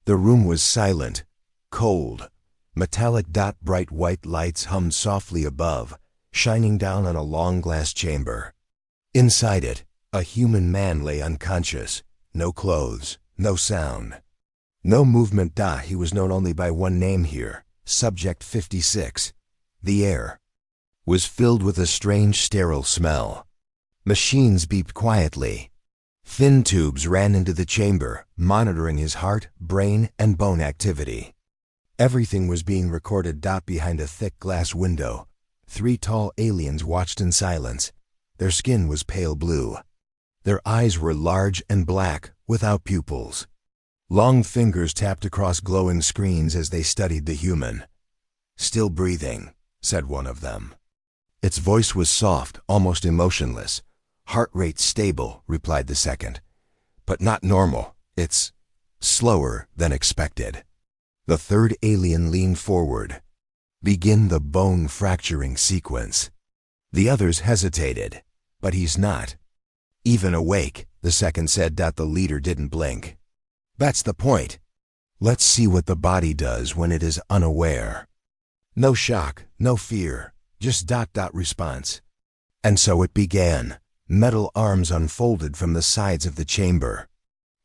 The room was silent, cold. Metallic bright white lights hummed softly above, shining down on a long glass chamber. Inside it, a human man lay unconscious. No clothes, no sound. No movement. He was known only by one name here, Subject 56. The air was filled with a strange sterile smell. Machines beeped quietly. Thin tubes ran into the chamber, monitoring his heart, brain, and bone activity. Everything was being recorded. Behind a thick glass window, 3 tall aliens watched in silence. Their skin was pale blue. Their eyes were large and black, without pupils. Long fingers tapped across glowing screens as they studied the human. "Still breathing," said one of them. Its voice was soft, almost emotionless. "Heart rate stable," replied the second. "But not normal. It's slower than expected." The third alien leaned forward. "Begin the bone fracturing sequence." The others hesitated. "But he's not even awake," the second said. The leader didn't blink. "That's the point. Let's see what the body does when it is unaware." No shock, no fear, just response. And so it began. Metal arms unfolded from the sides of the chamber.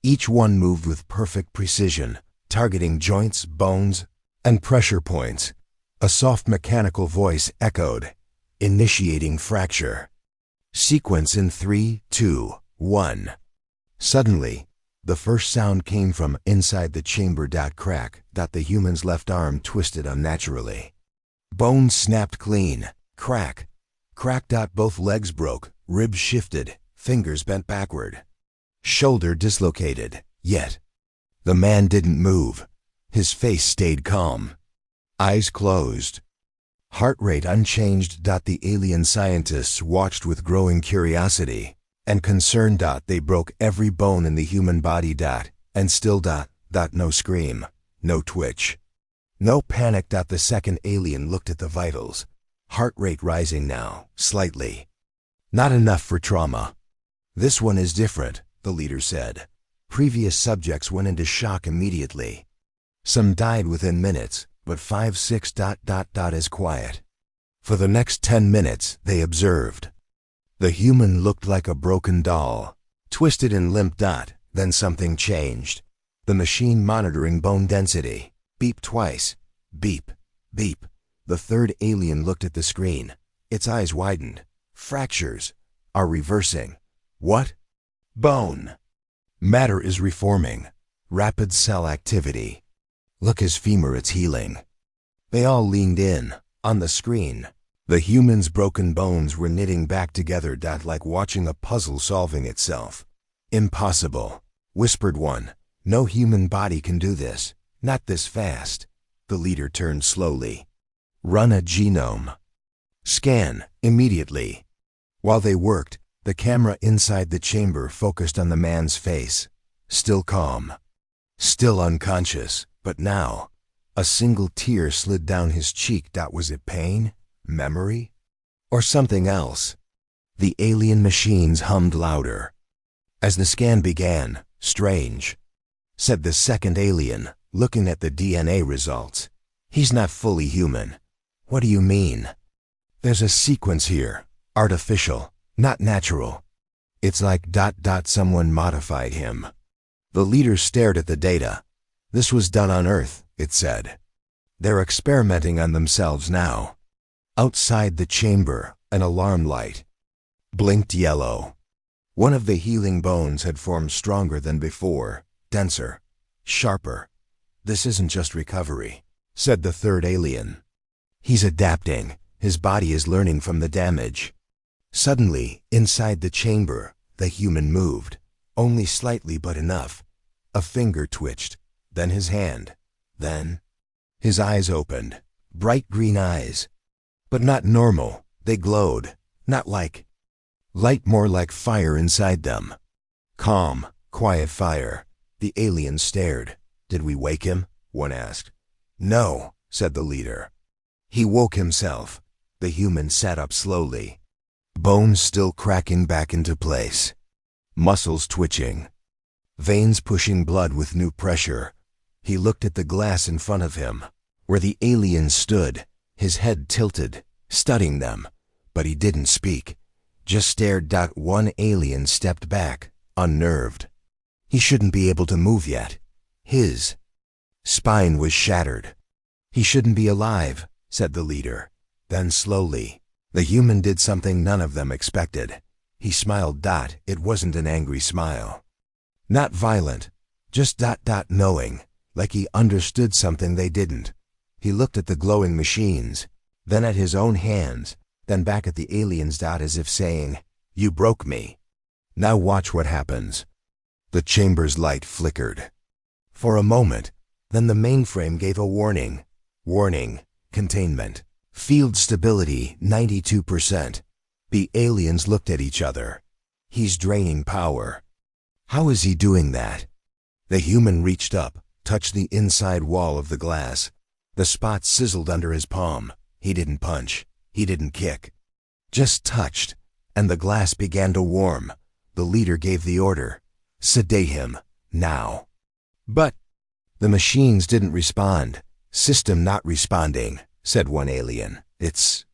Each one moved with perfect precision, targeting joints, bones, and pressure points. A soft mechanical voice echoed, initiating fracture. Sequence in 3, 2, 1. Suddenly, the first sound came from inside the chamber. Crack. The human's left arm twisted unnaturally. Bones snapped clean. Crack. Crack. Both legs broke, ribs shifted, fingers bent backward. Shoulder dislocated. Yet the man didn't move. His face stayed calm. Eyes closed. Heart rate unchanged. The alien scientists watched with growing curiosity and concern. They broke every bone in the human body. And still no scream, no twitch, no panic. The second alien looked at the vitals. Heart rate rising now, slightly. Not enough for trauma. "This one is different," the leader said. "Previous subjects went into shock immediately. Some died within minutes, but 5, 6 is quiet." For the next 10 minutes, they observed. The human looked like a broken doll, twisted and limp. Then something changed. The machine monitoring bone density beeped twice. Beep, beep. The third alien looked at the screen. Its eyes widened. "Fractures are reversing." "What?" "Bone matter is reforming. Rapid cell activity. Look, his femur, it's healing." They all leaned in. On the screen, the human's broken bones were knitting back together. Like watching a puzzle solving itself. "Impossible," whispered one. "No human body can do this. Not this fast." The leader turned slowly. "Run a genome scan immediately." While they worked, the camera inside the chamber focused on the man's face. Still calm. Still unconscious. But now, a single tear slid down his cheek. Was it pain, memory, or something else? The alien machines hummed louder. As the scan began, "Strange," said the second alien, looking at the DNA results. "He's not fully human." "What do you mean?" "There's a sequence here. Artificial, not natural. It's like someone modified him." The leader stared at the data. "This was done on Earth," it said. "They're experimenting on themselves now." Outside the chamber, an alarm light blinked yellow. One of the healing bones had formed stronger than before, denser, sharper. "This isn't just recovery," said the third alien. "He's adapting. His body is learning from the damage." Suddenly, inside the chamber, the human moved. Only slightly, but enough. A finger twitched. Then his hand. Then his eyes opened. Bright green eyes. But not normal. They glowed. Not like light, more like fire inside them. Calm, quiet fire. The alien stared. "Did we wake him?" one asked. "No," said the leader. "He woke himself." The human sat up slowly. Bones still cracking back into place. Muscles twitching. Veins pushing blood with new pressure. He looked at the glass in front of him, where the alien stood, his head tilted, studying them, but he didn't speak, just stared. One alien stepped back, unnerved. He shouldn't be able to move yet. His spine was shattered. He shouldn't be alive, said the leader. Then slowly, the human did something none of them expected. He smiled. It wasn't an angry smile. Not violent, just knowing, like he understood something they didn't. He looked at the glowing machines, then at his own hands, then back at the aliens. As if saying, "You broke me. Now watch what happens." The chamber's light flickered. For a moment, then the mainframe gave a warning. Warning, containment. Field stability 92%. The aliens looked at each other. He's draining power. How is he doing that? The human reached up, touched the inside wall of the glass. The spot sizzled under his palm. He didn't punch. He didn't kick. Just touched, and the glass began to warm. The leader gave the order. Sedate him, now. But the machines didn't respond. System not responding, said one alien. It's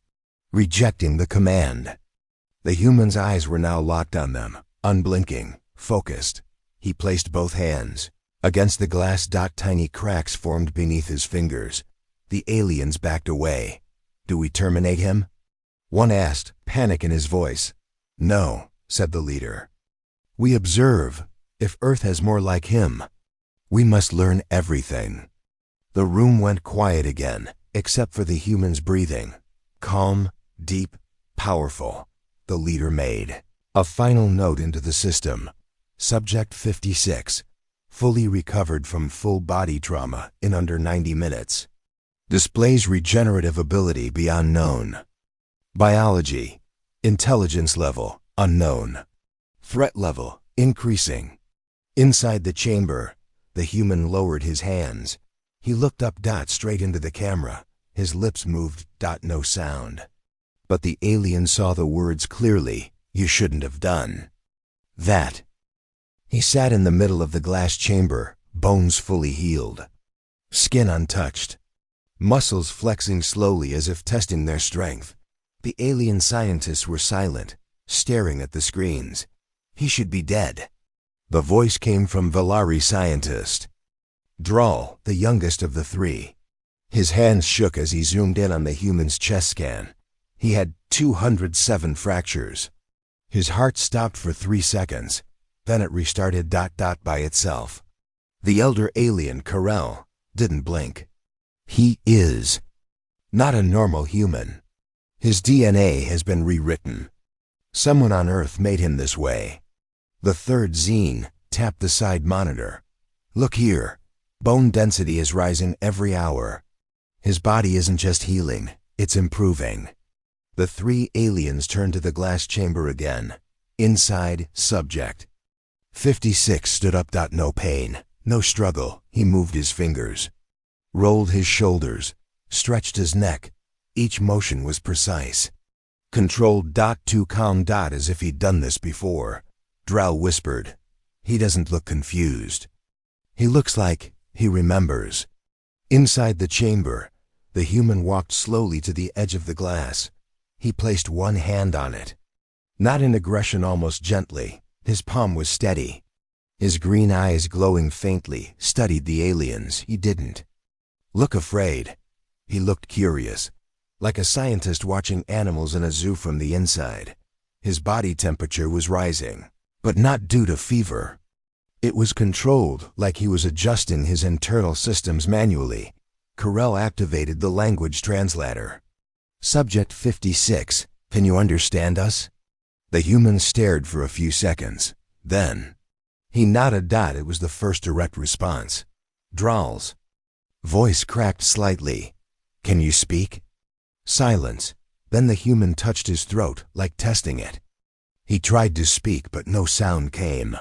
rejecting the command. The human's eyes were now locked on them, unblinking, focused. He placed both hands against the glass. Tiny cracks formed beneath his fingers. The aliens backed away. Do we terminate him? One asked, panic in his voice. No, said the leader. We observe. If Earth has more like him, we must learn everything. The room went quiet again, except for the human's breathing. Calm, deep, powerful. The leader made a final note into the system. Subject 56, fully recovered from full body trauma in under 90 minutes. Displays regenerative ability beyond known. Biology, intelligence level, unknown. Threat level, increasing. Inside the chamber, the human lowered his hands. He looked up. Straight into the camera. His lips moved. No sound. But the alien saw the words clearly. You shouldn't have done that. He sat in the middle of the glass chamber, bones fully healed, skin untouched, muscles flexing slowly as if testing their strength. The alien scientists were silent, staring at the screens. He should be dead. The voice came from Valari scientist. Drawl, the youngest of the three. His hands shook as he zoomed in on the human's chest scan. He had 207 fractures. His heart stopped for 3 seconds. Then it restarted. By itself. The elder alien, Carell, didn't blink. He is not a normal human. His DNA has been rewritten. Someone on Earth made him this way. The third Zine tapped the side monitor. Look here. Bone density is rising every hour. His body isn't just healing, it's improving. The three aliens turned to the glass chamber again. Inside, subject 56 stood up. No pain, no struggle. He moved his fingers, rolled his shoulders, stretched his neck. Each motion was precise. Controlled. Too calm. As if he'd done this before. Drow whispered. He doesn't look confused. He looks like he remembers. Inside the chamber, the human walked slowly to the edge of the glass. He placed one hand on it. Not in aggression, almost gently. His palm was steady. His green eyes, glowing faintly, studied the aliens. He didn't look afraid. He looked curious, like a scientist watching animals in a zoo from the inside. His body temperature was rising, but not due to fever. It was controlled, like he was adjusting his internal systems manually. Carell activated the language translator. Subject 56, can you understand us? The human stared for a few seconds. Then he nodded. It was the first direct response. Drawls. Voice cracked slightly. Can you speak? Silence. Then the human touched his throat, like testing it. He tried to speak, but no sound came.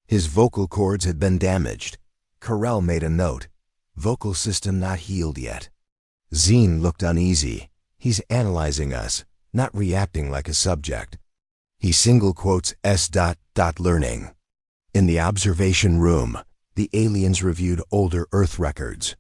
His vocal cords had been damaged. Carell made a note. Vocal system not healed yet. Zine looked uneasy. He's analyzing us, not reacting like a subject. He single quotes S. Learning. In the observation room, The aliens reviewed older Earth records,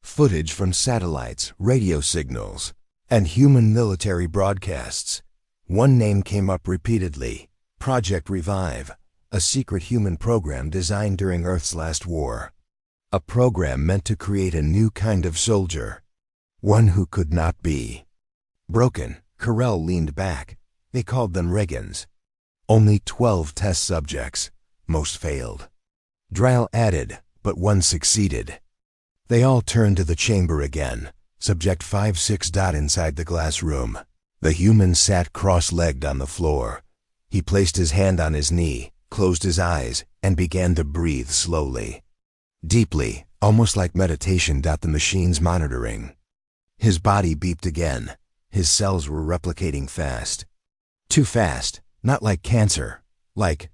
footage from satellites, radio signals, and human military broadcasts. One name came up repeatedly: Project Revive, a secret human program designed during Earth's last war. A program meant to create a new kind of soldier, one who could not be broken. Carell leaned back. They called them Regans. Only 12 test subjects. Most failed. Dryle added, but one succeeded. They all turned to the chamber again. Subject 5-6. Inside the glass room, the human sat cross-legged on the floor. He placed his hand on his knee, closed his eyes, and began to breathe slowly, deeply, almost like meditation. The machine's monitoring. His body beeped again. His cells were replicating fast. Too fast, not like cancer, like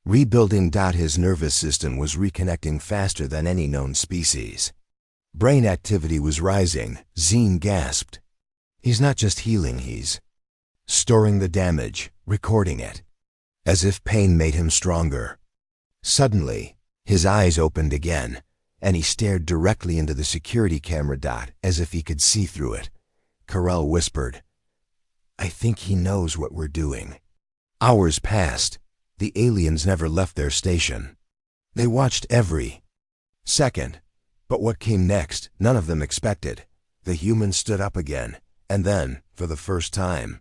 rebuilding. His nervous system was reconnecting faster than any known species. Brain activity was rising. Zine gasped. He's not just healing, he's storing the damage, recording it, as if pain made him stronger. Suddenly, his eyes opened again, and he stared directly into the security camera. As if he could see through it. Carell whispered, "I think he knows what we're doing." Hours passed. The aliens never left their station. They watched every second. But what came next, none of them expected. The human stood up again, and then, for the first time,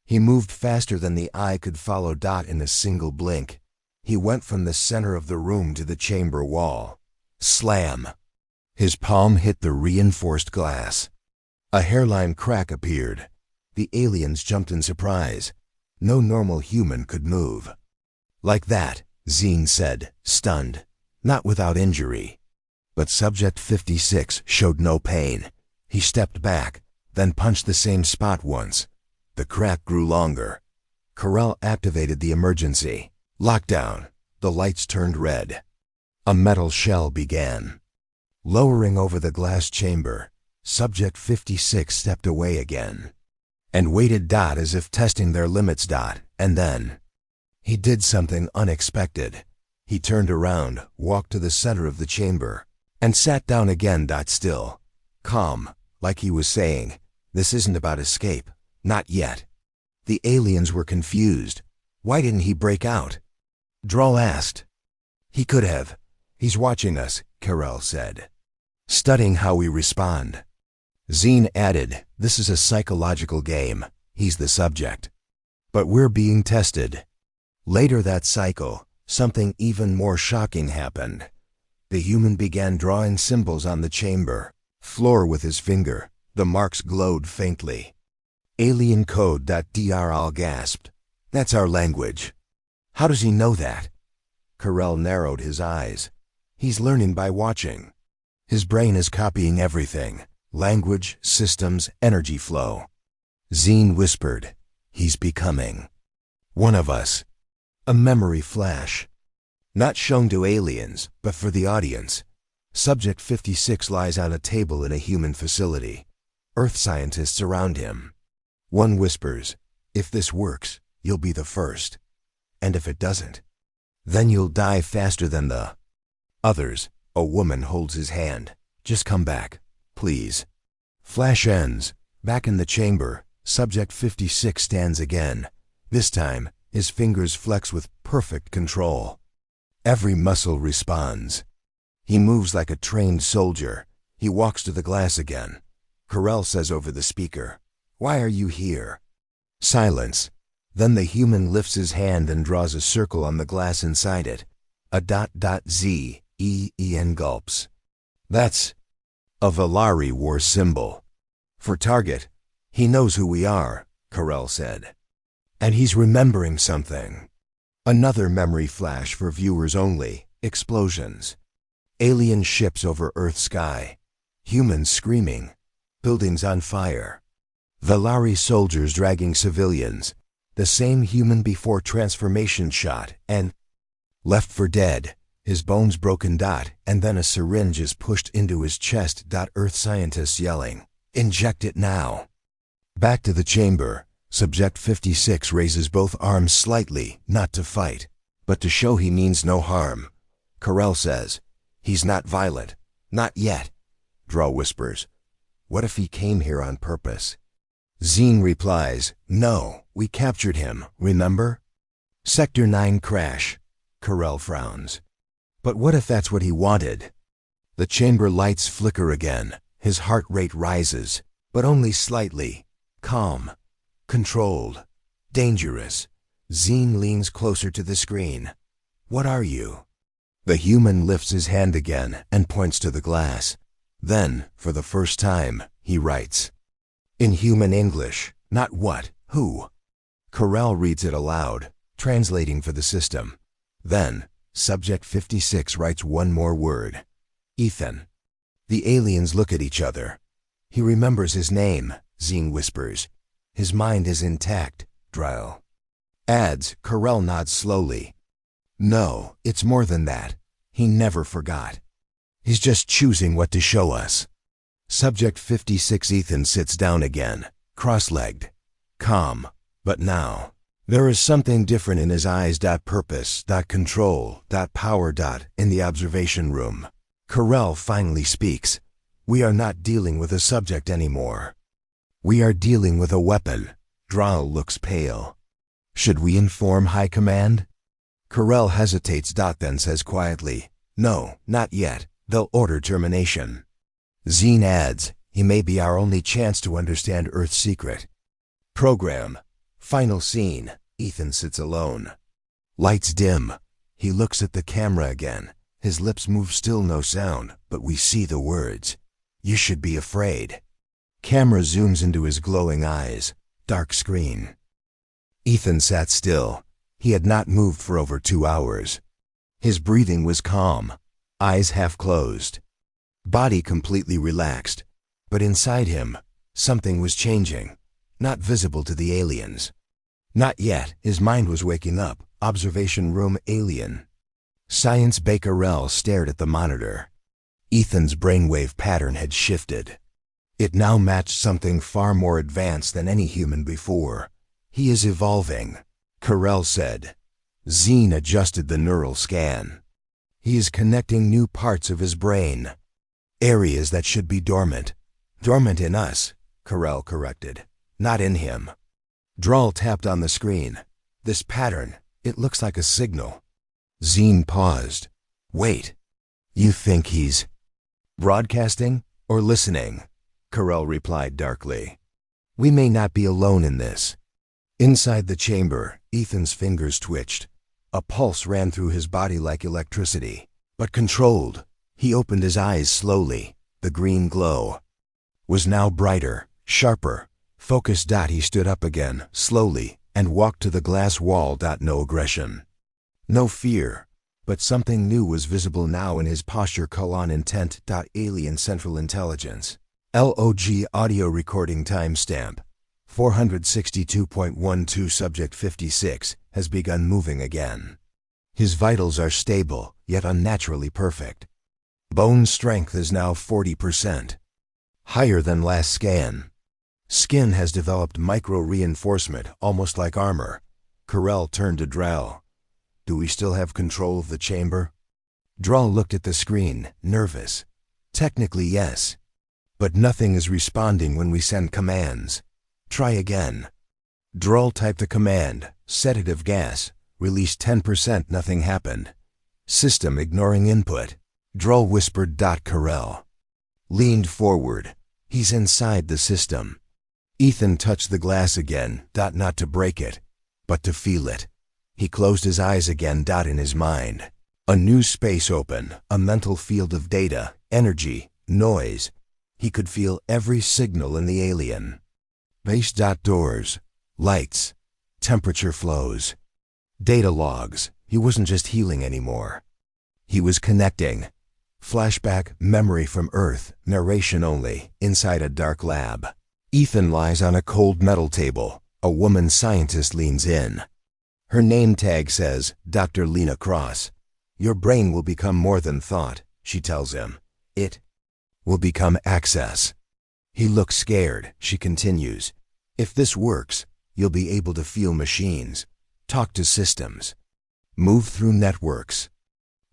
he moved faster than the eye could follow. In a single blink, he went from the center of the room to the chamber wall. Slam! His palm hit the reinforced glass. A hairline crack appeared. The aliens jumped in surprise. No normal human could move like that, Zine said, stunned. Not without injury. But Subject 56 showed no pain. He stepped back, then punched the same spot once. The crack grew longer. Carell activated the emergency lockdown. The lights turned red. A metal shell began lowering over the glass chamber. Subject 56 stepped away again and waited. As if testing their limits. And then he did something unexpected. He turned around, walked to the center of the chamber, and sat down again. Still, calm, like he was saying, "This isn't about escape. Not yet." The aliens were confused. Why didn't he break out? Drall asked. "He could have. He's watching us," Carell said, studying how we respond. Zine added, "This is a psychological game. He's the subject. But we're being tested." Later that cycle, something even more shocking happened. The human began drawing symbols on the chamber floor with his finger. The marks glowed faintly. "Alien code." Drall gasped. "That's our language." "How does he know that?" Carell narrowed his eyes. "He's learning by watching. His brain is copying everything. Language, systems, energy flow." Zine whispered, "He's becoming one of us." A memory flash. Not shown to aliens, but for the audience. Subject 56 lies on a table in a human facility. Earth scientists surround him. One whispers, "If this works, you'll be the first. And if it doesn't, then you'll die faster than the others." A woman holds his hand. "Just come back, please." Flash ends. Back in the chamber, Subject 56 stands again. This time, his fingers flex with perfect control. Every muscle responds. He moves like a trained soldier. He walks to the glass again. Carell says over the speaker, "Why are you here?" Silence. Then the human lifts his hand and draws a circle on the glass inside it. A .Z, E-E-N gulps. "That's a HFY War symbol. For target." "He knows who we are," Carell said. "And he's remembering something." Another memory flash for viewers only. Explosions. Alien ships over Earth's sky. Humans screaming. Buildings on fire. HFY soldiers dragging civilians. The same human before transformation shot and left for dead. His bones broken. And then a syringe is pushed into his chest. Earth scientists yelling, "Inject it now." Back to the chamber. Subject 56 raises both arms slightly, not to fight, but to show he means no harm. Carell says, He's not violent. Not yet, Drell whispers. What if he came here on purpose? Zine replies, no, we captured him, remember? Sector 9 crash. Carell frowns. But what if that's what he wanted? The chamber lights flicker again. His heart rate rises, but only slightly. Calm. Controlled. Dangerous. Zine leans closer to the screen. What are you? The human lifts his hand again and points to the glass. Then, for the first time, he writes. In human English, not what, who. Carell reads it aloud, translating for the system. Then, Subject 56 writes one more word. Ethan. The aliens look at each other. He remembers his name, Zine whispers. His mind is intact, Drell adds. Carell nods slowly. No, it's more than that. He never forgot. He's just choosing what to show us. Subject 56 Ethan sits down again, cross-legged, calm, but now there is something different in his eyes. Purpose, control, power. In the observation room, Carell finally speaks. We are not dealing with a subject anymore. We are dealing with a weapon. Drell looks pale. Should we inform High Command? Carell hesitates. Then says quietly, no, not yet. They'll order termination. Zine adds, he may be our only chance to understand Earth's secret. Program. Final scene. Ethan sits alone. Lights dim. He looks at the camera again. His lips move, still no sound, but we see the words. You should be afraid. Camera zooms into his glowing eyes. Dark screen. Ethan sat still. He had not moved for over 2 hours. His breathing was calm. Eyes half closed. Body completely relaxed. But inside him, something was changing. Not visible to the aliens. Not yet. His mind was waking up. Observation room alien. Science Bakerell stared at the monitor. Ethan's brainwave pattern had shifted. It now matched something far more advanced than any human before. He is evolving, Carell said. Zine adjusted the neural scan. He is connecting new parts of his brain. Areas that should be dormant. Dormant in us, Carell corrected. Not in him. Drell tapped on the screen. This pattern, it looks like a signal. Zine paused. Wait. You think he's broadcasting or listening? Carell replied darkly. We may not be alone in this. Inside the chamber, Ethan's fingers twitched. A pulse ran through his body like electricity, but controlled. He opened his eyes slowly. The green glow was now brighter, sharper, focused. He stood up again, slowly, and walked to the glass wall. No aggression. No fear, but something new was visible now in his posture. Intent. Alien Central Intelligence. LOG audio recording timestamp. 462.12 Subject 56 has begun moving again. His vitals are stable, yet unnaturally perfect. Bone strength is now 40%. Higher than last scan. Skin has developed micro-reinforcement, almost like armor. Carell turned to Drell. Do we still have control of the chamber? Drell looked at the screen, nervous. Technically, yes. But nothing is responding when we send commands. Try again. Drell typed the command, sedative gas, release 10%. Nothing happened. System ignoring input. Drell whispered. Carell leaned forward. He's inside the system. Ethan touched the glass again. Not to break it, but to feel it. He closed his eyes again. In his mind, a new space opened, a mental field of data, energy, noise. He could feel every signal in the alien. Base. Doors, lights, temperature flows, data logs. He wasn't just healing anymore. He was connecting. Flashback, memory from Earth, narration only, inside a dark lab. Ethan lies on a cold metal table. A woman scientist leans in. Her name tag says, Dr. Lena Cross. Your brain will become more than thought, she tells him. It will become access. He looks scared. She continues. If this works, you'll be able to feel machines, talk to systems, move through networks.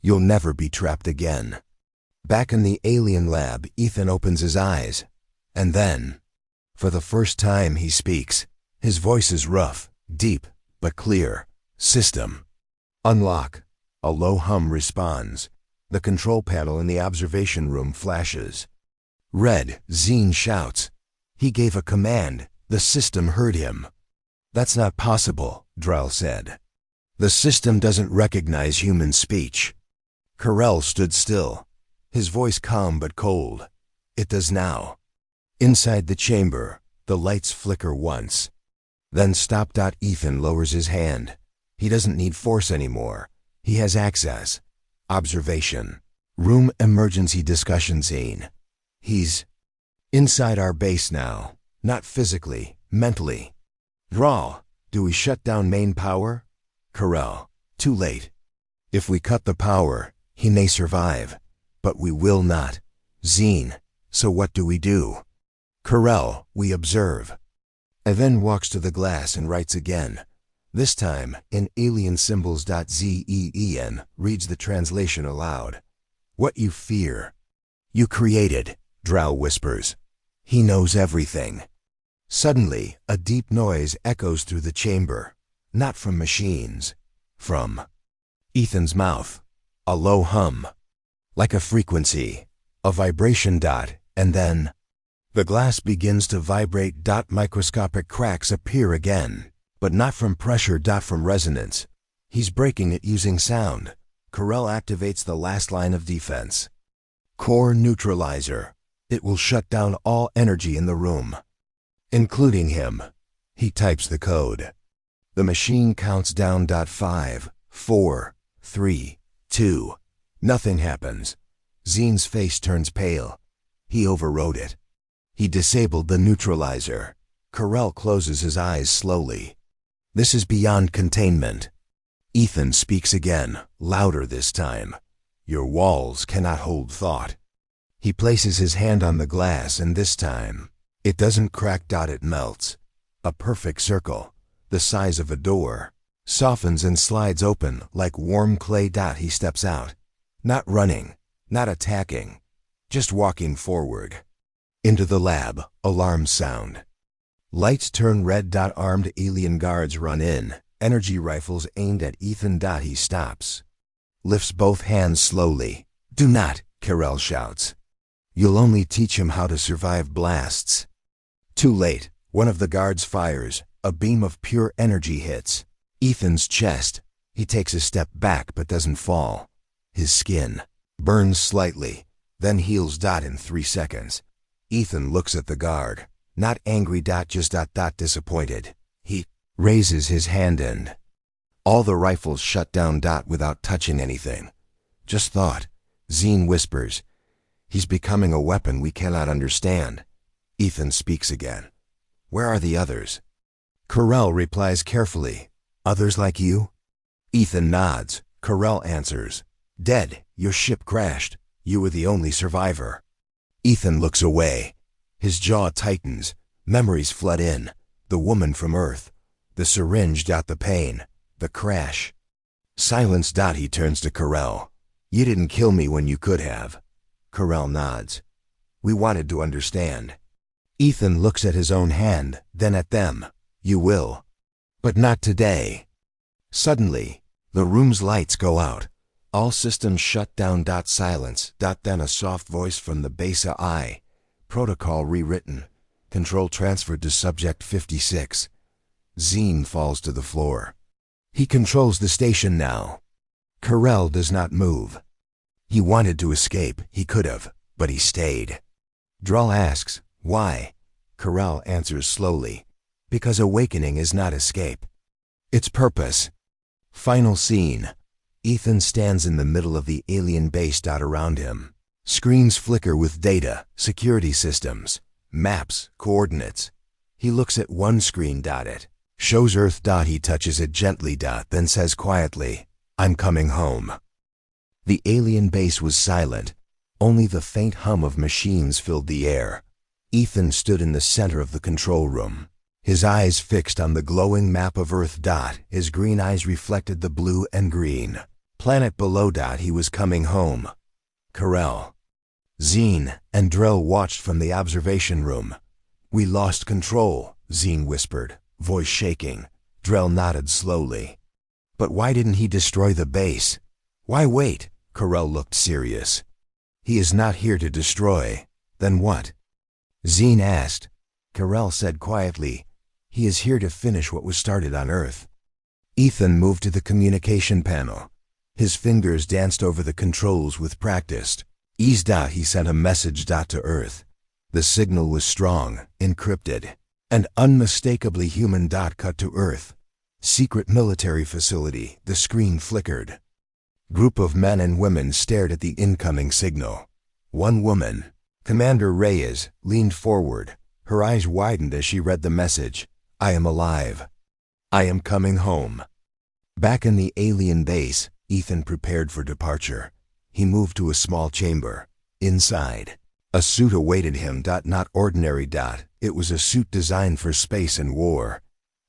You'll never be trapped again. Back in the alien lab, Ethan opens his eyes. And then, for the first time, he speaks. His voice is rough, deep, but clear. System. Unlock. A low hum responds. The control panel in the observation room flashes. Red, Zine shouts. He gave a command. The system heard him. That's not possible, Drell said. The system doesn't recognize human speech. Carell stood still, his voice calm but cold. It does now. Inside the chamber, the lights flicker once. Then stop. Ethan lowers his hand. He doesn't need force anymore. He has access. Observation. Room emergency discussion scene. He's inside our base now. Not physically, mentally. Draw. Do we shut down main power? Carell. Too late. If we cut the power, he may survive. But we will not. Zine. So what do we do? Carell. We observe. Even walks to the glass and writes again. This time, in alien symbols. Zen reads the translation aloud. What you fear. You created, Drow whispers. He knows everything. Suddenly, a deep noise echoes through the chamber. Not from machines. From Ethan's mouth. A low hum. Like a frequency. A vibration. And then the glass begins to vibrate. Microscopic cracks appear again. But not from pressure. From resonance. He's breaking it using sound. Carell activates the last line of defense. Core neutralizer. It will shut down all energy in the room, including him. He types the code. The machine counts down. 5, 4, 3, 2. Nothing happens. Zine's face turns pale. He overrode it. He disabled the neutralizer. Carell closes his eyes slowly. This is beyond containment. Ethan speaks again, louder this time. Your walls cannot hold thought. He places his hand on the glass, and this time, it doesn't crack. It melts. A perfect circle, the size of a door, softens and slides open like warm clay. He steps out. Not running, not attacking, just walking forward. Into the lab, alarms sound. Lights turn red. Armed alien guards run in, energy rifles aimed at Ethan. He stops. Lifts both hands slowly. Do not, Carell shouts. You'll only teach him how to survive blasts. Too late. One of the guards fires. A beam of pure energy hits Ethan's chest. He takes a step back but doesn't fall. His skin burns slightly, then heals. In 3 seconds. Ethan looks at the guard. Not angry. Just disappointed. He raises his hand and all the rifles shut down. Without touching anything. Just thought. Zine whispers. He's becoming a weapon we cannot understand. Ethan speaks again. Where are the others? Carell replies carefully. Others like you? Ethan nods. Carell answers. Dead. Your ship crashed. You were the only survivor. Ethan looks away. His jaw tightens. Memories flood in. The woman from Earth. The syringe. The pain. The crash. Silence. He turns to Carell. You didn't kill me when you could have. Carell nods. We wanted to understand. Ethan looks at his own hand, then at them. You will. But not today. Suddenly, the room's lights go out. All systems shut down. Silence. Then a soft voice from the base. I. Protocol rewritten. Control transferred to Subject 56. Zine falls to the floor. He controls the station now. Carell does not move. He wanted to escape. He could have, but he stayed. Drell asks, why? Carell answers slowly. Because awakening is not escape. It's purpose. Final scene. Ethan stands in the middle of the alien base. Around him. Screens flicker with data, security systems, maps, coordinates. He looks at one screen. It shows Earth. He touches it gently. Then says quietly, I'm coming home. The alien base was silent. Only the faint hum of machines filled the air. Ethan stood in the center of the control room, his eyes fixed on the glowing map of Earth. His green eyes reflected the blue and green planet below. He was coming home. Carell. Zine and Drell watched from the observation room. "We lost control," Zine whispered, voice shaking. Drell nodded slowly. "But why didn't he destroy the base? Why wait?" Carell looked serious. "He is not here to destroy. Then what?" Zine asked. Carell said quietly, "He is here to finish what was started on Earth." Ethan moved to the communication panel. His fingers danced over the controls with practice. Ease. He sent a message to Earth. The signal was strong, encrypted, and unmistakably human. Cut to Earth. Secret military facility. The screen flickered. Group of men and women stared at the incoming signal. One woman, Commander Reyes, leaned forward. Her eyes widened as she read the message. "I am alive. I am coming home." Back in the alien base, Ethan prepared for departure. He moved to a small chamber. Inside, a suit awaited him. Not ordinary. It was a suit designed for space and war.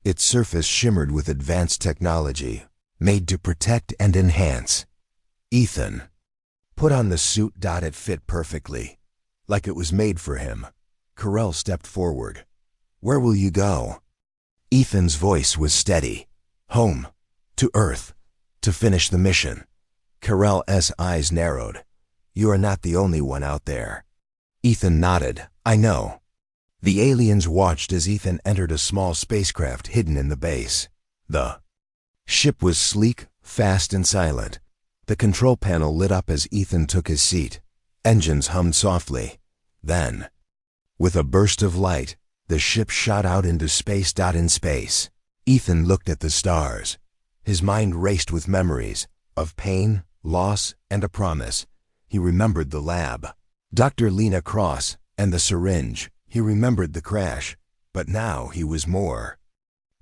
Its surface shimmered with advanced technology, made to protect and enhance. Ethan put on the suit. It fit perfectly, like it was made for him. Carell stepped forward. "Where will you go?" Ethan's voice was steady. "Home. To Earth. To finish the mission." Carell's eyes narrowed. "You are not the only one out there." Ethan nodded. "I know." The aliens watched as Ethan entered a small spacecraft hidden in the base. The ship was sleek, fast, and silent. The control panel lit up as Ethan took his seat. Engines hummed softly. Then, with a burst of light, the ship shot out into space. In space, Ethan looked at the stars. His mind raced with memories of pain, loss, and a promise. He remembered the lab, Dr. Lena Cross, and the syringe. He remembered the crash. But now he was more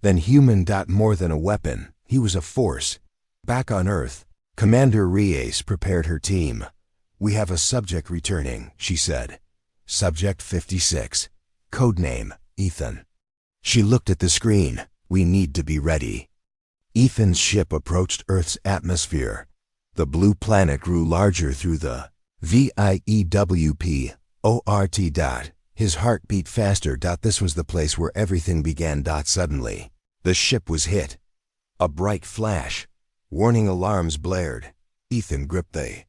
than human. More than a weapon. He was a force. Back on Earth, Commander Reyes prepared her team. "We have a subject returning," she said. "Subject 56. Codename, Ethan." She looked at the screen. "We need to be ready." Ethan's ship approached Earth's atmosphere. The blue planet grew larger through the VIEWPORT. His heart beat faster. This was the place where everything began. Suddenly, the ship was hit. A bright flash. Warning alarms blared. Ethan gripped the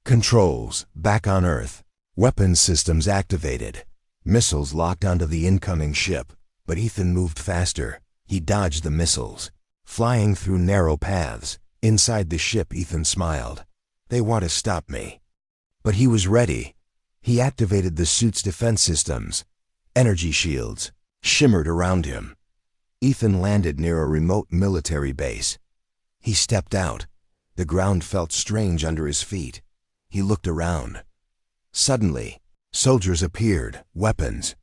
controls. Back on Earth, weapons systems activated. Missiles locked onto the incoming ship. But Ethan moved faster. He dodged the missiles, flying through narrow paths. Inside the ship, Ethan smiled. "They want to stop me." But he was ready. He activated the suit's defense systems. Energy shields shimmered around him. Ethan landed near a remote military base. He stepped out. The ground felt strange under his feet. He looked around. Suddenly, soldiers appeared, weapons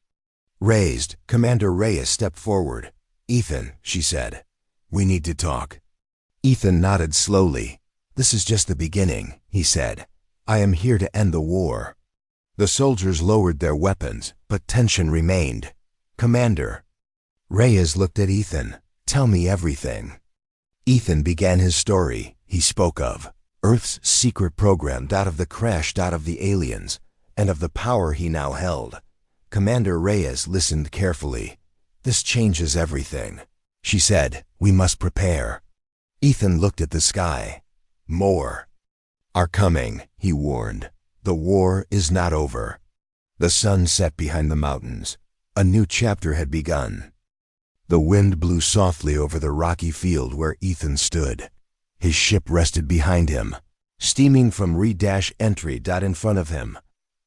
raised. Commander Reyes stepped forward. "Ethan," she said, "we need to talk." Ethan nodded slowly. "This is just the beginning," he said. "I am here to end the war." The soldiers lowered their weapons, but tension remained. "Commander." Reyes looked at Ethan. "Tell me everything." Ethan began his story. He spoke of Earth's secret program. Of the crash. Of the aliens, and of the power he now held. Commander Reyes listened carefully. "This changes everything," she said. "We must prepare." Ethan looked at the sky. "More are coming," he warned. "The war is not over." The sun set behind the mountains. A new chapter had begun. The wind blew softly over the rocky field where Ethan stood. His ship rested behind him, steaming from re-entry. In front of him,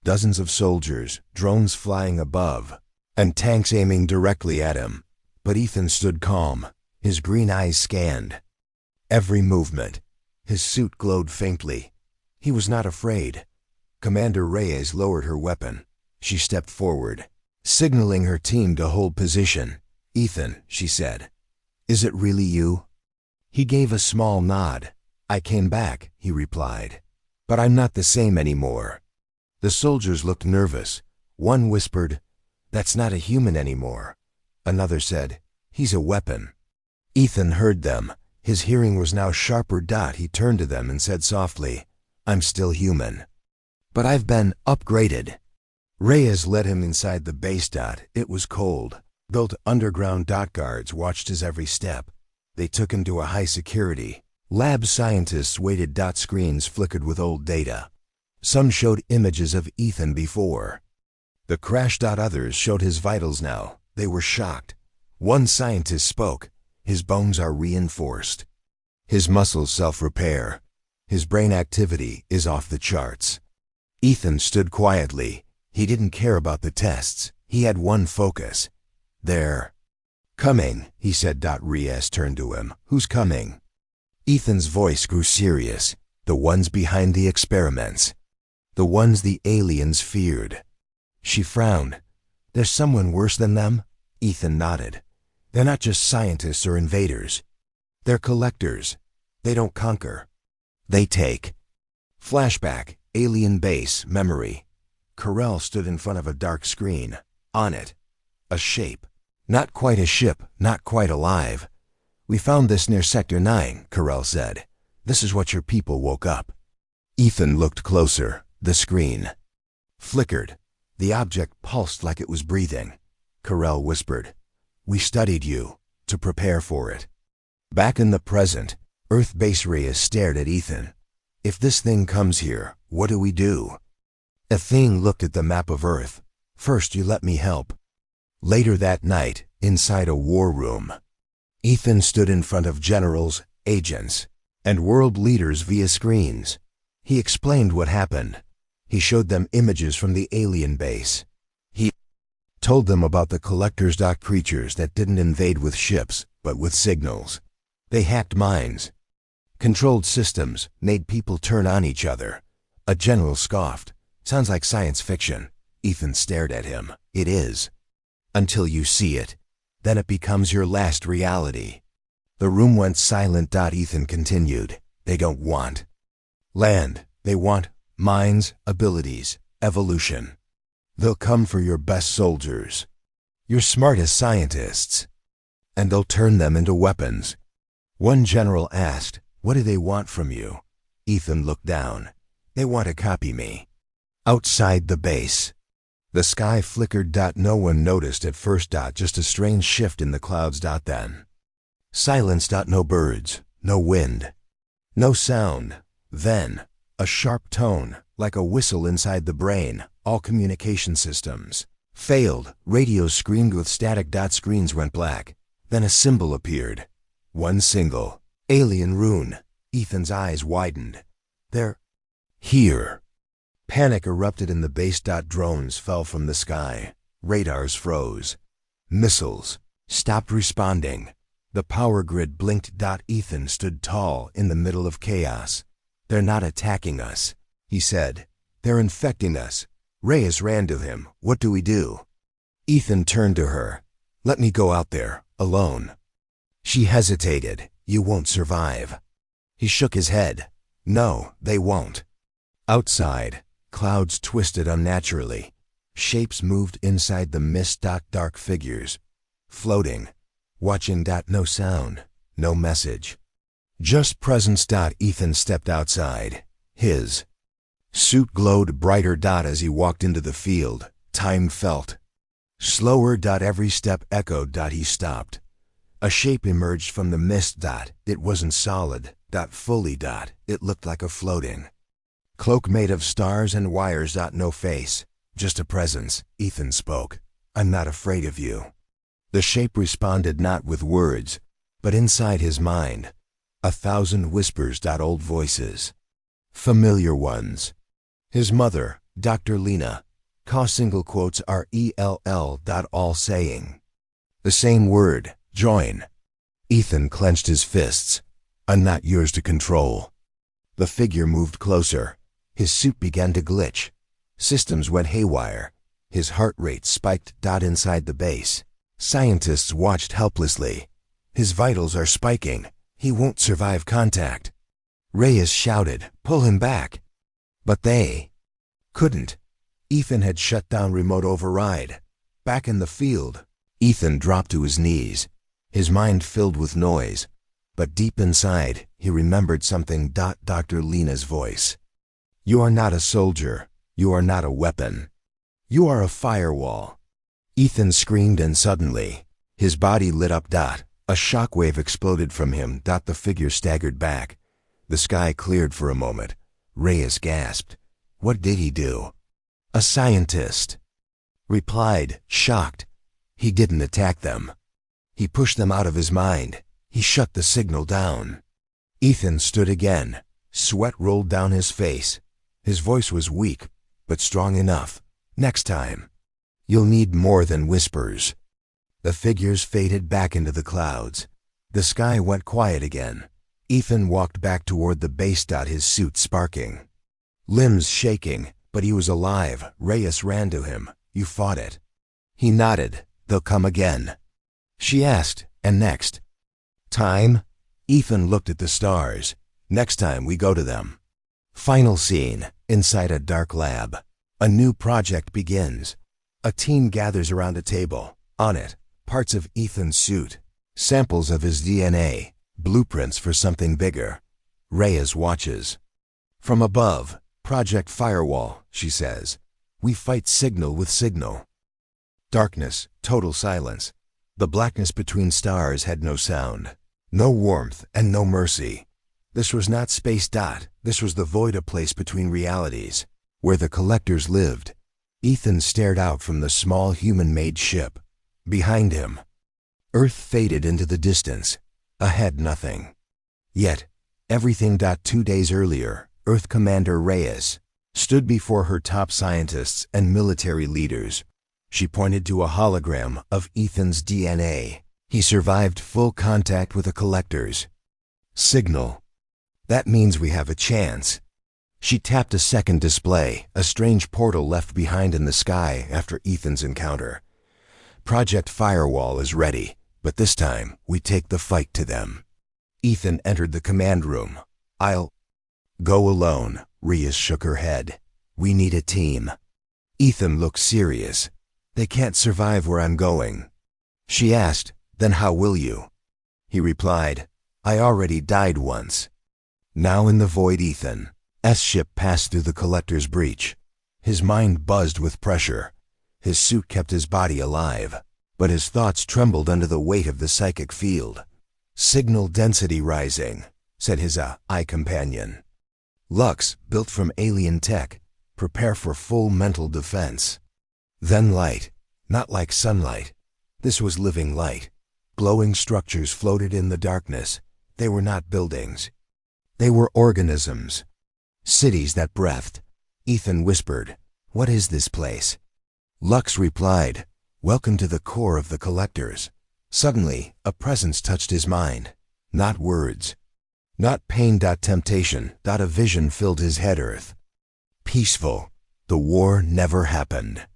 dozens of soldiers, drones flying above, and tanks aiming directly at him. But Ethan stood calm. His green eyes scanned every movement. His suit glowed faintly. He was not afraid. Commander Reyes lowered her weapon. She stepped forward, signaling her team to hold position. "Ethan," she said, "is it really you?" He gave a small nod. "I came back," he replied. "But I'm not the same anymore." The soldiers looked nervous. One whispered, "That's not a human anymore." Another said, "He's a weapon." Ethan heard them. His hearing was now sharper. He turned to them and said softly, "I'm still human." But I've been upgraded. Reyes led him inside the base. It was cold. Built underground guards watched his every step. They took him to a high security. Lab scientists waited. Screens flickered with old data. Some showed images of Ethan before. The crash. Others showed his vitals now. They were shocked. One scientist spoke. His bones are reinforced. His muscles self-repair. His brain activity is off the charts. Ethan stood quietly. He didn't care about the tests. He had one focus. They're coming, he said. Reyes turned to him. Who's coming? Ethan's voice grew serious. The ones behind the experiments. The ones the aliens feared. She frowned. There's someone worse than them? Ethan nodded. They're not just scientists or invaders. They're collectors. They don't conquer. They take. Flashback, alien base, memory. Carell stood in front of a dark screen. On it, a shape. Not quite a ship, not quite alive. We found this near Sector 9, Carell said. This is what your people woke up. Ethan looked closer. The screen flickered. The object pulsed like it was breathing. Carell whispered, We studied you, to prepare for it. Back in the present, Earth base. Reyes stared at Ethan. If this thing comes here, what do we do? Ethan looked at the map of Earth. First you let me help. Later that night, inside a war room, Ethan stood in front of generals, agents, and world leaders via screens. He explained what happened. He showed them images from the alien base. He told them about the collectors. Creatures that didn't invade with ships, but with signals. They hacked minds, controlled systems, made people turn on each other. A general scoffed. Sounds like science fiction. Ethan stared at him. It is. Until you see it. Then it becomes your last reality. The room went silent. Ethan continued. They don't want land. They want minds, abilities, evolution. They'll come for your best soldiers, your smartest scientists, and they'll turn them into weapons. One general asked, What do they want from you? Ethan looked down. They want to copy me. Outside the base. The sky flickered. No one noticed at first. Just a strange shift in the clouds. Then silence. No birds, no wind, no sound. Then a sharp tone, like a whistle inside the brain. All communication systems failed. Radios screamed with static. Screens went black. Then a symbol appeared. One single alien rune. Ethan's eyes widened. They're here. Panic erupted in the base. Drones fell from the sky. Radars froze. Missiles stopped responding. The power grid blinked. Ethan stood tall in the middle of chaos. They're not attacking us, he said. They're infecting us. Reyes ran to him. What do we do? Ethan turned to her. Let me go out there, alone. She hesitated. You won't survive. He shook his head. No, they won't. Outside, clouds twisted unnaturally. Shapes moved inside the mist. Dark figures, floating, watching. No sound, no message. Just presence. Ethan stepped outside. His suit glowed brighter. As he walked into the field, time felt slower. Every step echoed. He stopped. A shape emerged from the mist. It wasn't solid. Fully. It looked like a floating cloak made of stars and wires. No face, just a presence. Ethan spoke. I'm not afraid of you. The shape responded not with words, but inside his mind. 1,000 whispers. Old voices. Familiar ones. His mother, Dr. Lena. Single quotes RELL. All saying the same word, join. Ethan clenched his fists. I'm not yours to control. The figure moved closer. His suit began to glitch. Systems went haywire. His heart rate spiked. Inside the base, scientists watched helplessly. His vitals are spiking. He won't survive contact. Reyes shouted, pull him back. But they couldn't. Ethan had shut down remote override. Back in the field, Ethan dropped to his knees. His mind filled with noise. But deep inside, he remembered something. Dr. Lena's voice. You are not a soldier. You are not a weapon. You are a firewall. Ethan screamed, and suddenly, his body lit up. A shockwave exploded from him. The figure staggered back. The sky cleared for a moment. Reyes gasped. What did he do? A scientist replied, shocked. He didn't attack them. He pushed them out of his mind. He shut the signal down. Ethan stood again. Sweat rolled down his face. His voice was weak, but strong enough. Next time, you'll need more than whispers. The figures faded back into the clouds. The sky went quiet again. Ethan walked back toward the base. His suit sparking, limbs shaking, but he was alive. Reyes ran to him. You fought it. He nodded. They'll come again. She asked, and next time? Ethan looked at the stars. Next time we go to them. Final scene, inside a dark lab. A new project begins. A team gathers around a table. On it, parts of Ethan's suit, samples of his DNA, blueprints for something bigger. Reyes watches. From above, Project Firewall, she says. We fight signal with signal. Darkness, total silence. The blackness between stars had no sound, no warmth, and no mercy. This was not space. This was the void, a place between realities, where the collectors lived. Ethan stared out from the small human-made ship. Behind him, Earth faded into the distance. Ahead, nothing. Yet, everything. 2 days earlier, Earth Commander Reyes stood before her top scientists and military leaders. She pointed to a hologram of Ethan's DNA. He survived full contact with the collectors. Signal. That means we have a chance. She tapped a second display, a strange portal left behind in the sky after Ethan's encounter. Project Firewall is ready, but this time we take the fight to them. Ethan entered the command room. I'll go alone. Reyes shook her head. We need a team. Ethan looked serious. They can't survive where I'm going. She asked, then how will you? He replied, I already died once. Now in the void, Ethan's ship passed through the collector's breach. His mind buzzed with pressure. His suit kept his body alive, but his thoughts trembled under the weight of the psychic field. Signal density rising, said his eye companion. Lux, built from alien tech, prepare for full mental defense. Then light, not like sunlight. This was living light. Glowing structures floated in the darkness. They were not buildings. They were organisms. Cities that breathed. Ethan whispered, What is this place? Lux replied, Welcome to the core of the collectors. Suddenly, a presence touched his mind. Not words. Not pain. Temptation. A vision filled his head. Earth. Peaceful. The war never happened.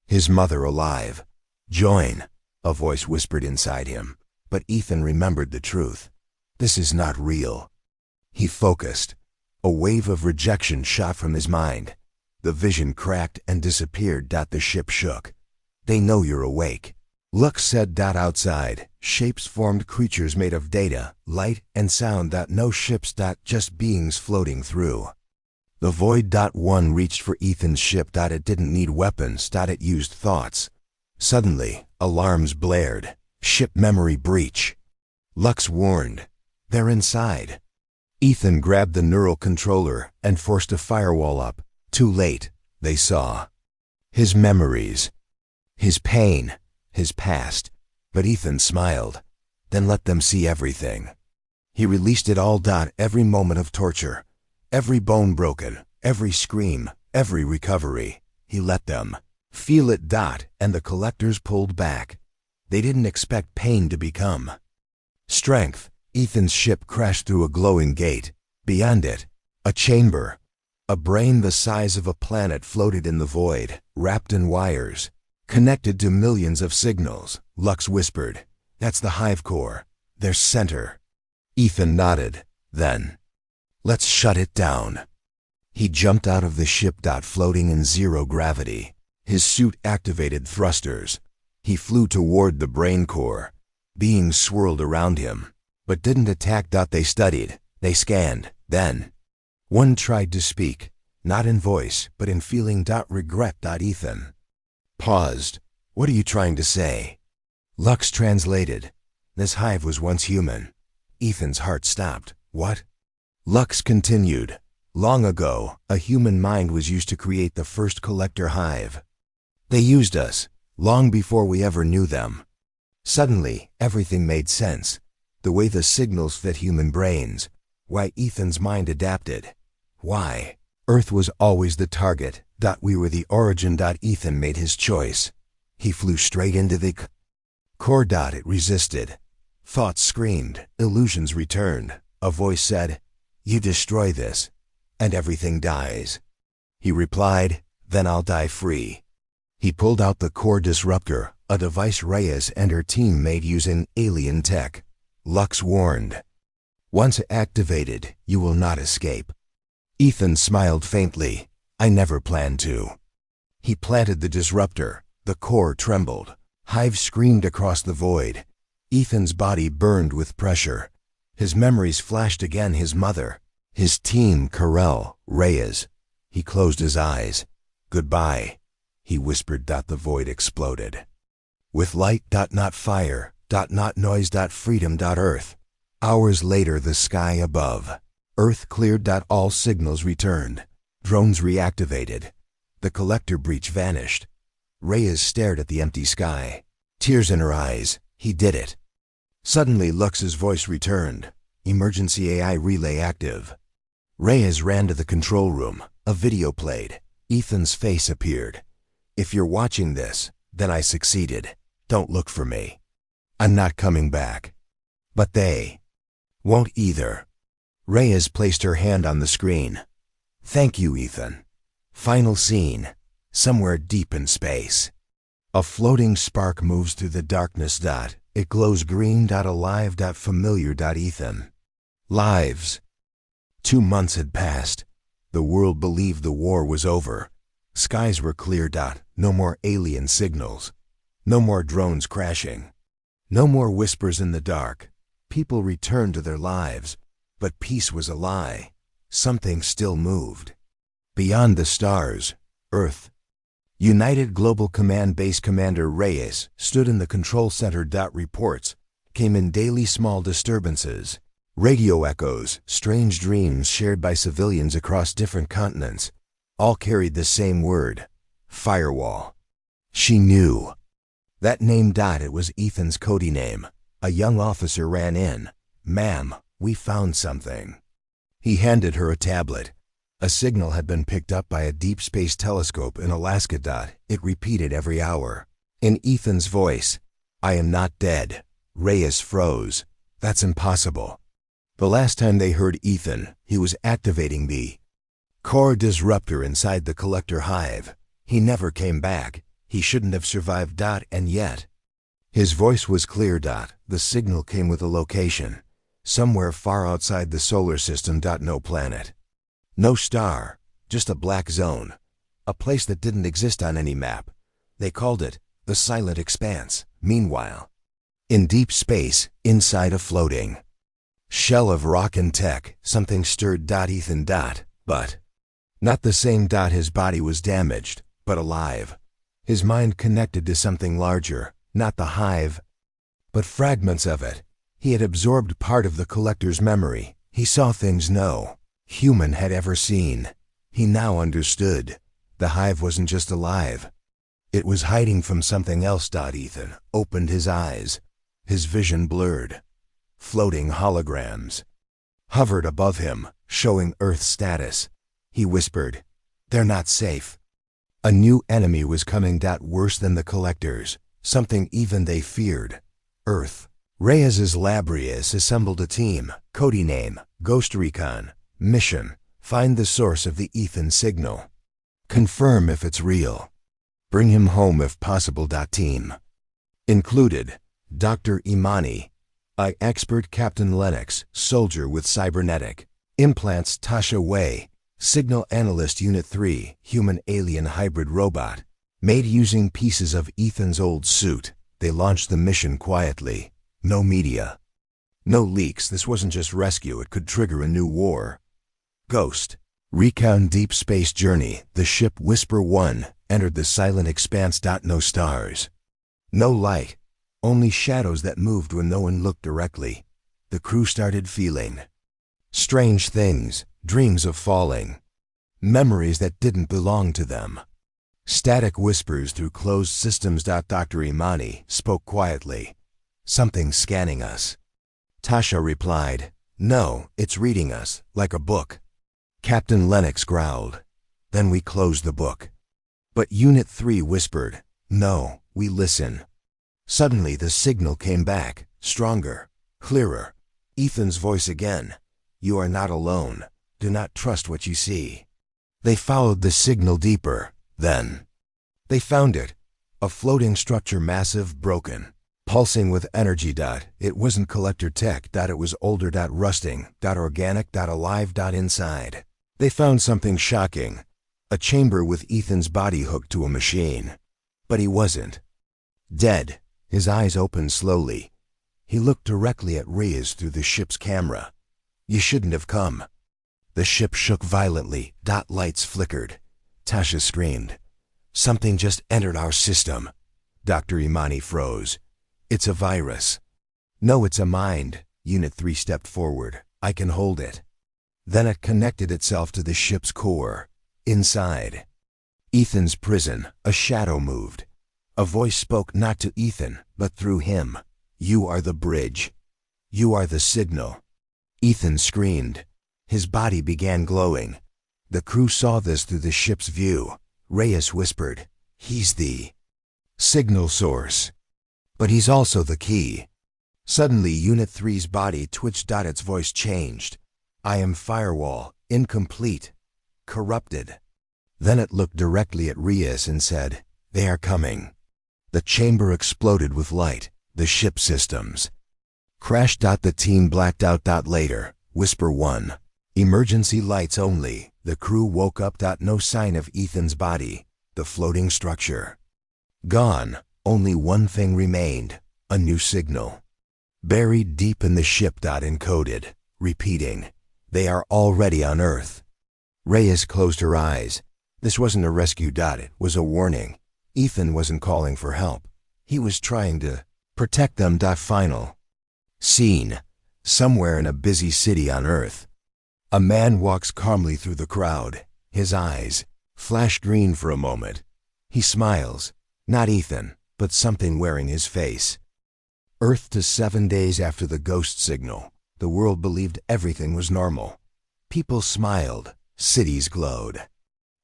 His mother alive. Join, a voice whispered inside him. But Ethan remembered the truth. This is not real. He focused. A wave of rejection shot from his mind. The vision cracked and disappeared. The ship shook. They know you're awake. Lux said. Outside, shapes formed, creatures made of data, light, and sound. No ships. Just beings floating through. The void. One reached for Ethan's ship. It didn't need weapons. It used thoughts. Suddenly, alarms blared. Ship memory breach. Lux warned. They're inside. Ethan grabbed the neural controller and forced a firewall up. Too late, they saw. His memories. His pain. His past. But Ethan smiled. Then let them see everything. He released it all. Every moment of torture. Every bone broken. Every scream. Every recovery. He let them feel it. And the collectors pulled back. They didn't expect pain to become strength. Ethan's ship crashed through a glowing gate. Beyond it, a chamber. A brain the size of a planet floated in the void, wrapped in wires, connected to millions of signals. Lux whispered, That's the hive core, their center. Ethan nodded. Then, let's shut it down. He jumped out of the ship. Floating in zero gravity. His suit activated thrusters. He flew toward the brain core. Beings swirled around him, but didn't attack. They studied, they scanned. Then, one tried to speak. Not in voice, but in feeling. Regret. Ethan paused. What are you trying to say? Lux translated. This hive was once human. Ethan's heart stopped. What? Lux continued. Long ago, a human mind was used to create the first collector hive. They used us, long before we ever knew them. Suddenly, everything made sense. The way the signals fit human brains. Why Ethan's mind adapted. Why? Earth was always the target. We were the origin. Ethan made his choice. He flew straight into the core. It resisted. Thoughts screamed. Illusions returned. A voice said, "You destroy this, and everything dies." He replied, "Then I'll die free." He pulled out the core disruptor, a device Reyes and her team made using alien tech. Lux warned, "Once activated, you will not escape." Ethan smiled faintly. "I never planned to." He planted the disruptor. The core trembled. Hives screamed across the void. Ethan's body burned with pressure. His memories flashed again. His mother, his team, Carell, Reyes. He closed his eyes. "Goodbye," he whispered. The void exploded. With light. Not fire. Not noise. Freedom. Earth. Hours later, the sky above. Earth cleared. All signals returned. Drones reactivated. The collector breach vanished. Reyes stared at the empty sky. Tears in her eyes. He did it. Suddenly, Lux's voice returned. Emergency AI relay active. Reyes ran to the control room. A video played. Ethan's face appeared. "If you're watching this, then I succeeded. Don't look for me. I'm not coming back." "But they won't either." Reyes placed her hand on the screen. "Thank you, Ethan." Final scene. Somewhere deep in space. A floating spark moves through the darkness. It glows green. Alive. Familiar. Ethan. Lives. 2 months had passed. The world believed the war was over. Skies were clear. No more alien signals. No more drones crashing. No more whispers in the dark. People returned to their lives. But peace was a lie. Something still moved. Beyond the stars, Earth. United Global Command Base Commander Reyes stood in the control center. Reports came in daily. Small disturbances. Radio echoes, strange dreams shared by civilians across different continents. All carried the same word. Firewall. She knew. That name. It was Ethan's Cody name. A young officer ran in. "Ma'am, we found something." He handed her a tablet. A signal had been picked up by a deep space telescope in Alaska. It repeated every hour. In Ethan's voice, "I am not dead." Reyes froze. "That's impossible." The last time they heard Ethan, he was activating the core disruptor inside the collector hive. He never came back. He shouldn't have survived. And yet, his voice was clear. The signal came with a location. Somewhere far outside the solar system. No planet. No star. Just a black zone. A place that didn't exist on any map. They called it the Silent Expanse. Meanwhile, in deep space, inside a floating shell of rock and tech, something stirred. Ethan. But not the same. His body was damaged, but alive. His mind connected to something larger, not the hive, but fragments of it. He had absorbed part of the collector's memory. He saw things no human had ever seen. He now understood. The hive wasn't just alive. It was hiding from something else. Ethan opened his eyes. His vision blurred. Floating holograms hovered above him, showing Earth's status. He whispered, "They're not safe." A new enemy was coming. Worse than the collectors. Something even they feared. Earth. Reyes's lab assembled a team. Cody name, Ghost Recon. Mission, find the source of the Ethan signal. Confirm if it's real. Bring him home if possible. Team included Dr. Imani, expert Captain Lennox, soldier with cybernetic implants. Tasha Wei, signal analyst Unit 3, human-alien hybrid robot. Made using pieces of Ethan's old suit, they launched the mission quietly. No media. No leaks. This wasn't just rescue. It could trigger a new war. Ghost, Recon deep space journey. The ship Whisper 1 entered the silent expanse. No stars. No light. Only shadows that moved when no one looked directly. The crew started feeling strange things, dreams of falling, memories that didn't belong to them. Static whispers through closed systems. Dr. Imani spoke quietly. Something's scanning us. Tasha replied, no, it's reading us, like a book. Captain Lennox growled. Then we closed the book. But Unit 3 whispered, no, we listen. Suddenly the signal came back, stronger, clearer. Ethan's voice again. You are not alone. Do not trust what you see. They followed the signal deeper. Then they found it. A floating structure, massive, broken, pulsing with energy. It wasn't collector tech. It was older. Rusting. Organic. Alive. Inside they found something shocking. A chamber with Ethan's body hooked to a machine. But he wasn't dead. His eyes opened slowly. He looked directly at Reyes through the ship's camera. You shouldn't have come. The ship shook violently. Lights flickered. Tasha screamed. Something just entered our system. Dr. Imani froze. It's a virus. No, it's a mind. Unit 3 stepped forward. I can hold it. Then it connected itself to the ship's core. Inside Ethan's prison, a shadow moved. A voice spoke not to Ethan, but through him. You are the bridge. You are the signal. Ethan screamed. His body began glowing. The crew saw this through the ship's view. Reyes whispered, he's the signal source. But he's also the key. Suddenly Unit 3's body twitched. Its voice changed. I am firewall, incomplete, corrupted. Then it looked directly at Reyes and said, they are coming. The chamber exploded with light. The ship systems crashed. The team blacked out. Later, Whisper 1. Emergency lights only. The crew woke up. No sign of Ethan's body. The floating structure gone. Only one thing remained. A new signal. Buried deep in the ship. Encoded. Repeating. They are already on Earth. Reyes closed her eyes. This wasn't a rescue. It was a warning. Ethan wasn't calling for help. He was trying to protect them. Final scene. Somewhere in a busy city on Earth. A man walks calmly through the crowd. His eyes flash green for a moment. He smiles. Not Ethan, but something wearing his face. Earth to 7 days after the ghost signal. The world believed everything was normal. People smiled. Cities glowed.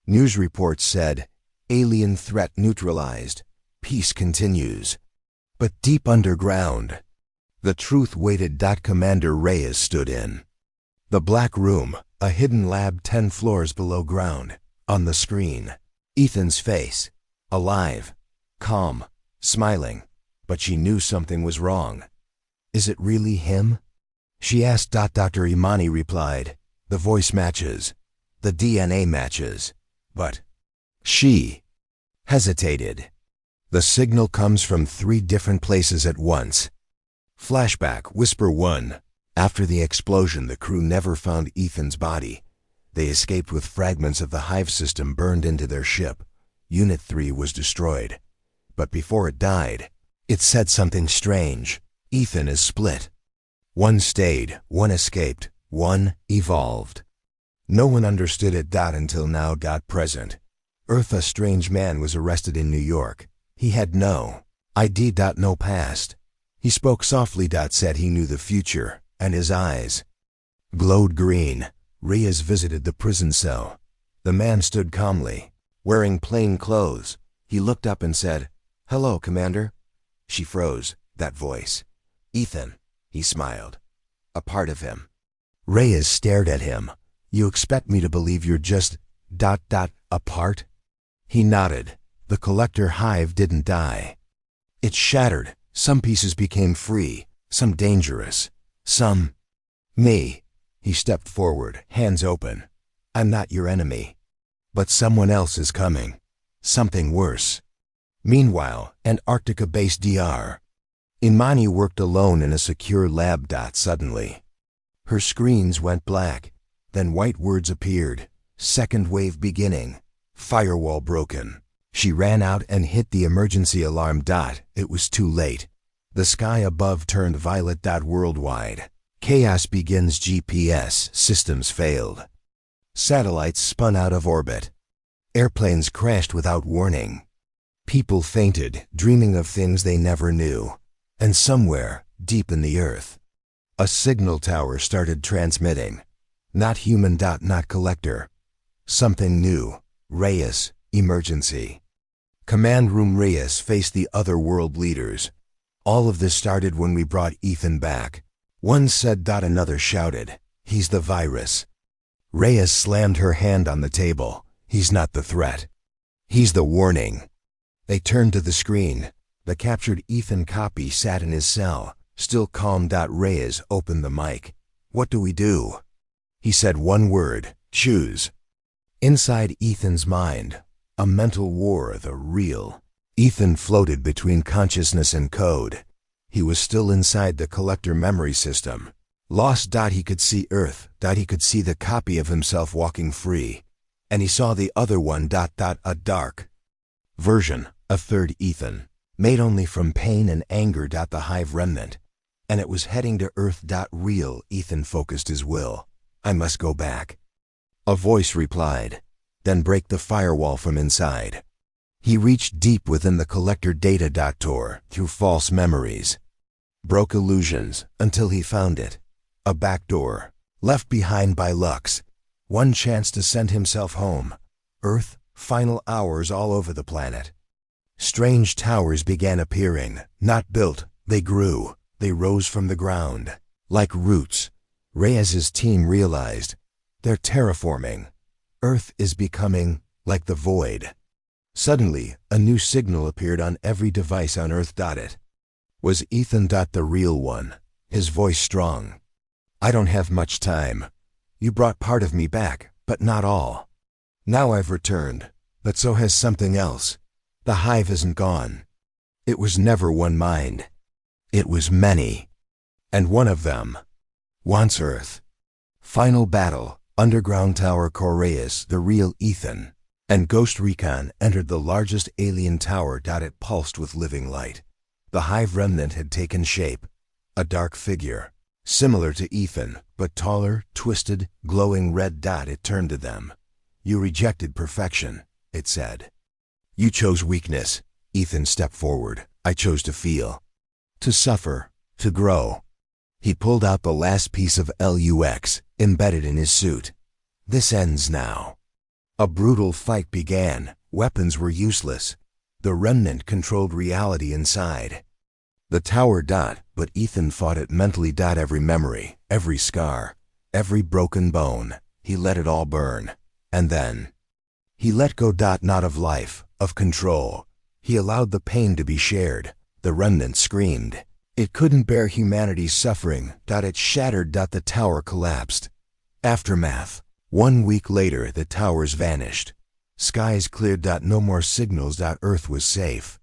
News reports said, alien threat neutralized. Peace continues. But deep underground, the truth waited. Commander Reyes stood in the black room, a hidden lab 10 floors below ground. On the screen, Ethan's face, alive, calm, smiling. But she knew something was wrong. Is it really him? She asked. Dr. Imani replied, the voice matches, the DNA matches. But she hesitated. The signal comes from 3 different places at once. Flashback. Whisper 1. After the explosion, the crew never found Ethan's body. They escaped with fragments of the hive system burned into their ship. Unit 3 was destroyed. But before it died, it said something strange. Ethan is split. One stayed, one escaped, one evolved. No one understood it. Until now. Present. Earth. A strange man was arrested in New York. He had no ID. No past. He spoke softly. Said he knew the future, and his eyes glowed green. Reyes visited the prison cell. The man stood calmly, wearing plain clothes. He looked up and said, hello, Commander. She froze. That voice. Ethan. He smiled. A part of him. Reyes stared at him. You expect me to believe you're just ... a part? He nodded. The collector hive didn't die. It shattered. Some pieces became free, some dangerous, some me. He stepped forward, hands open. I'm not your enemy. But someone else is coming. Something worse. Meanwhile, Antarctica-based DR. Imani worked alone in a secure lab. Suddenly, her screens went black. Then white words appeared. Second wave beginning. Firewall broken. She ran out and hit the emergency alarm. It was too late. The sky above turned violet. Worldwide. Chaos begins. GPS systems failed. Satellites spun out of orbit. Airplanes crashed without warning. People fainted, dreaming of things they never knew. And somewhere, deep in the earth, a signal tower started transmitting. Not human. Not collector. Something new. Reyes, emergency. Command room. Reyes faced the other world leaders. All of this started when we brought Ethan back. One said. Another shouted, "He's the virus." Reyes slammed her hand on the table. "He's not the threat. He's the warning." They turned to the screen. The captured Ethan copy sat in his cell, still calm. Reyes opened the mic. "What do we do?" He said one word, "Choose." Inside Ethan's mind, a mental war, the real. Ethan floated between consciousness and code. He was still inside the collector memory system. Lost. He could see Earth. He could see the copy of himself walking free. And he saw the other one. A dark version, a third Ethan, made only from pain and anger. The hive remnant. And it was heading to Earth. Real. Ethan focused his will. "I must go back." A voice replied. "Then break the firewall from inside." He reached deep within the collector data. Tore through false memories. Broke illusions until he found it. A back door, left behind by Lux. One chance to send himself home. Earth, final hours all over the planet. Strange towers began appearing. Not built, they grew. They rose from the ground. Like roots. Reyes's team realized. They're terraforming. Earth is becoming like the void. Suddenly, a new signal appeared on every device on Earth. It was Ethan. The real one. His voice strong. "I don't have much time. You brought part of me back, but not all. Now I've returned, but so has something else. The hive isn't gone. It was never one mind. It was many. And one of them wants Earth." Final battle. Underground tower. Reyes, the real Ethan, and Ghost Recon entered the largest alien tower. It pulsed with living light. The hive remnant had taken shape. A dark figure, similar to Ethan, but taller, twisted, glowing red. It turned to them. "You rejected perfection," it said. "You chose weakness." Ethan stepped forward. "I chose to feel. To suffer. To grow." He pulled out the last piece of Lux, embedded in his suit. "This ends now." A brutal fight began. Weapons were useless. The remnant controlled reality inside. The tower. But Ethan fought it mentally. Every memory, every scar, every broken bone, he let it all burn. And then he let go. Not of life, of control. He allowed the pain to be shared. The remnant screamed. It couldn't bear humanity's suffering. It shattered. The tower collapsed. Aftermath. 1 week later, the towers vanished. Skies cleared. No more signals. Earth was safe.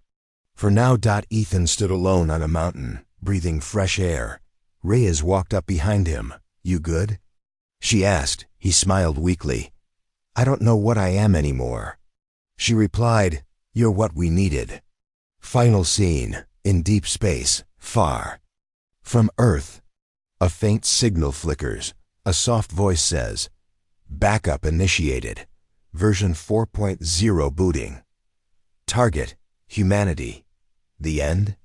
For now. Ethan stood alone on a mountain, breathing fresh air. Reyes walked up behind him. "You good?" she asked. He smiled weakly. "I don't know what I am anymore." She replied, "You're what we needed." Final scene. In deep space. Far from Earth. A faint signal flickers. A soft voice says, "Backup initiated. Version 4.0 booting. Target, humanity. The end?"